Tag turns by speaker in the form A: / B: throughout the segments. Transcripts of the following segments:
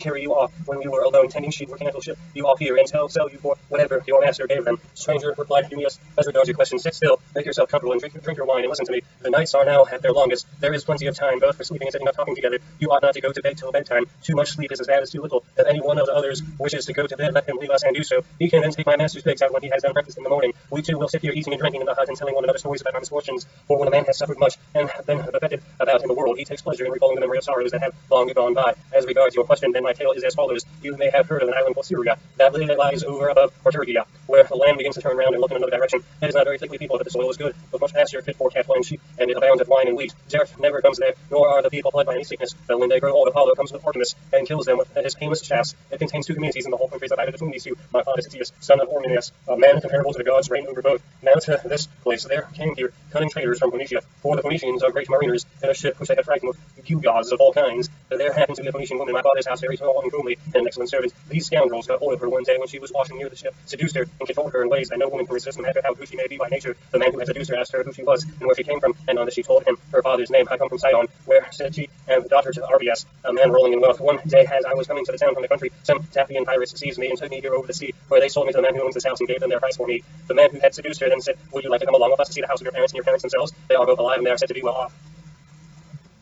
A: carry you off when we were alone tending sheep working at the ship you off here and sell you for whatever your master gave them. Stranger, replied Eumaeus, as regards your question, sit still, make yourself comfortable, and drink your wine, and listen to me. The nights are now at their longest. There is plenty of time, both for sleeping and sitting up talking together. You ought not to go to bed till bedtime. Too much sleep is as bad as too little. If any one of the others wishes to go to bed, let him leave us and do so. He can then take my master's pigs out when he has done breakfast in the morning. We two will sit here eating and drinking in the hut and telling one another stories about our misfortunes. For when a man has suffered much and been buffeted about in the world, he takes pleasure in recalling the memory of sorrows that have long gone by. As regards your question, then my tale is as follows. You may have heard of an island called Syria that lies over above Turkey, where the land begins to turn round and look in another direction. It is not very thickly peopled, but the soil is good, with much pasture fit for cattle and sheep, and it abounds with wine and wheat. Dearth never comes there, nor are the people plagued by any sickness. But when they grow old, Apollo comes with Artemis and kills them with his painless shafts. It contains two communities, and the whole country is divided between these two. My father Cetius, son of Ormenius, a man comparable to the gods, reigned over both. Now to this place there came here cunning traders from Phoenicia, for the Phoenicians are great mariners, in a ship which they had frightened with gewgaws of all kinds. There happened to be a Phoenician woman in my father's house, very tall and comely, and an excellent servant. These scoundrels got hold of her one day when she was washing near the ship, seduced her, and controlled her in ways that no woman can resist, no matter how good she may be by nature. The man who had seduced her asked her who she was and where she came from, and on this she told him her father's name. I come from Sidon, where said she, and the daughter to Arbias, a man rolling in wealth. One day, as I was coming to the town from the country, some Taphian pirates seized me and took me here over the sea, where they sold me to the man who owns this house and gave them their price for me. The man who had seduced her then said, would you like to come along with us to see the house of your parents and your parents themselves? They are both alive, and they are said to be well off.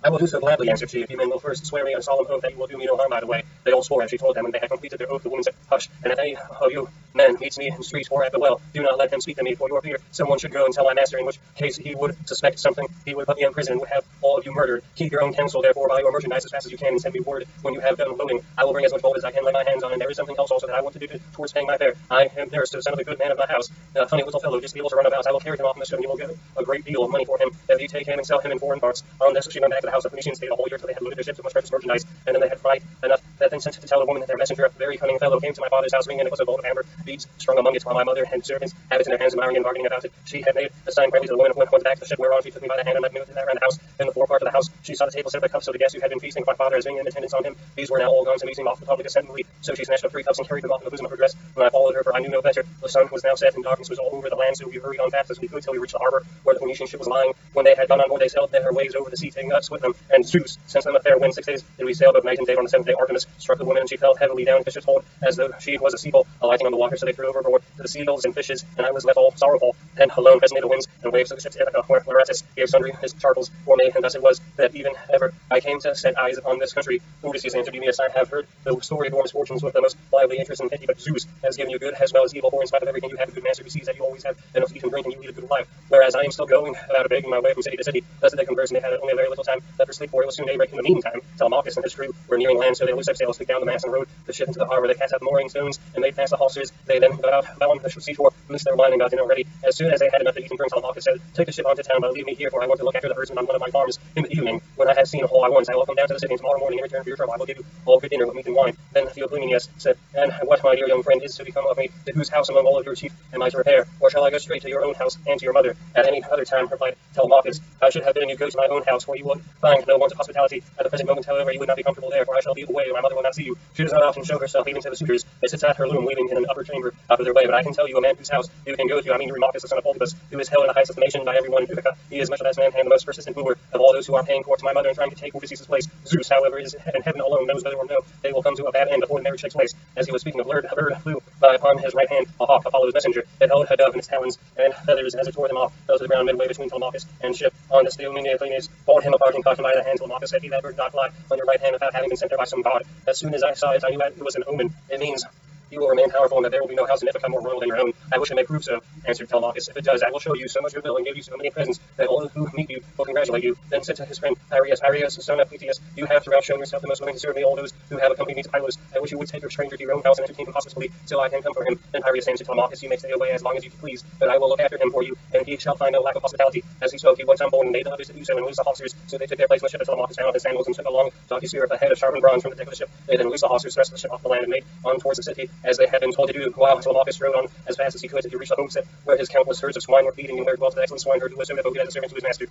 A: I will do so gladly, answered she, if you men will first swear me a solemn oath that you will do me no harm by the way. They all swore, as she told them, and they had completed their oath. The woman said, hush, and if any of you men meets me in the street or at the well, do not let him speak to me, for your fear someone should go and tell my master, in which case he would suspect something, he would put me in prison, and would have all of you murdered. Keep your own counsel, therefore, by your merchandise as fast as you can, and send me word when you have done loading. I will bring as much gold as I can lay my hands on, and there is something else also that I want to do towards paying my fare. I am nurse to the son of the good man of my house, a funny little fellow, just able to run about. I will carry him off in the ship, and you will get a great deal of money for him, if you take him and sell him in foreign parts. On this she went back to the house of Phoenicians, stayed a whole year till they had loaded their ships with much precious merchandise, and then they had fright enough that they sent to tell the woman that their messenger, a very cunning fellow, came to my father's house, ringing, and it was a gold of amber beads strung among it, while my mother and servants had it in their hands, admiring and bargaining about it. She had made a sign privately to the woman, who went back to the ship, whereon she took me by the hand and led me within that round the house. In the forepart of the house she saw the table set with cups of the guests who had been feasting. My father, as being in attendance on him, these were now all gone to meeting off the public assembly. So she snatched up 3 cups and carried them off in the bosom of her dress. When I followed her, for I knew no better, the sun was now set and darkness was all over the land, so we hurried on fast as we could till we reached the harbor where the Phoenician ship was lying. When they had gone on board, they sailed their ways over the sea, taking us with them, and Zeus sent them a fair wind. 6 days did we sail, both night and day. On the 7th day Artemis struck the woman, and she fell heavily down into the ship's hold, as though she was a seagull alighting on the water. So they threw overboard to the seagulls and fishes, and I was left all sorrowful and alone. Presently the winds and waves of the ship's Ithaca, where Laertes gave sundry his chartles for me, and thus it was that even ever I came to set eyes upon this country. Odyssey answered Eumaeus, I have heard the story of your misfortunes with the most lively interest and pity, but Zeus has given you good as well as evil, for in spite of everything you have a good master who sees that you always have enough to eat and drink, and you lead a good life, whereas I am still going about begging my way from city to city. Thus did they converse, and they had only a very little time left for sleep, for it was soon daybreak. In the meantime Telemachus and his crew were nearing land, so they loosed up sails, took down the mast, and rowed the ship into the harbor. They cast out the mooring stones and made fast the hawsers. They then got out on the seashore, missed their wine, and got dinner ready. As soon as they had enough to eat and drink, Telemachus said, take the ship on to town, but leave me here, for I want to look after the herdsmen on one of my farms in the evening. When I have seen all I want, I will come down to the city, and tomorrow morning in return for your trouble I will give you all good dinner with meat and wine. Then Theoclynius said, and what, my dear young friend, is to become of me? To whose house among all of your chief am I to repair? Or shall I go straight to your own house and to your mother? At any other time, replied Telemachus, I should have bidden you go to my own house, for you will find no want of hospitality. At the present moment, however, you would not be comfortable there, for I shall be away, and my mother will not see you. She does not often show herself even to the suitors. They sit at her loom, weaving in an upper chamber out of their way. But I can tell you a man whose house you can go to. I mean Eurymachus, the son of Polybus, who is held in the highest estimation by everyone in Ithaca. He is much the best man and the most persistent wooer of all those who are paying court to my mother and trying to take Odysseus' place. Zeus, however, is in heaven alone, knows whether or no they will come to a bad end before the marriage takes place. As he was speaking, a bird flew by upon his right hand, a hawk, Apollo's messenger. It held a dove in its talons, and feathers as it tore them off fell to the ground midway between Telemachus and ship. On this Theoclynius called him apart and caught him by the hand. Telemachus said, he that bird not fly on your right hand without having been sent there by some god. As soon as I saw it, I knew it was an omen. It means you will remain powerful, and that there will be no house in Ithaca more royal than your own. I wish it may prove so, answered Telemachus. If it does, I will show you so much goodwill and give you so many presents that all who meet you will congratulate you. Then said to his friend Arius, son of Cleitius, you have throughout shown yourself the most willing to serve me. All those who have accompanied me to Pylos, I wish you would take your stranger to your own house and entertain him hospitably till I can come for him. Then Arius answered Telemachus, you may stay away as long as you please, but I will look after him for you, and he shall find no lack of hospitality. As he spoke, he went on board and made the others to do so, and loosed the hawsers. So they took their place in the ship, and Telemachus found his sandals and took a long donkey spear at the head of sharpened bronze from the deck of the ship. They then loosed the hawsers, thrust the ship off the land, and made on towards the city, as they had been told to do. While Telemachus rode on as fast as he could, he reached the homestead where his countless herds of swine were feeding, and where dwelt the excellent swineherd who was so devoted as a servant to his master.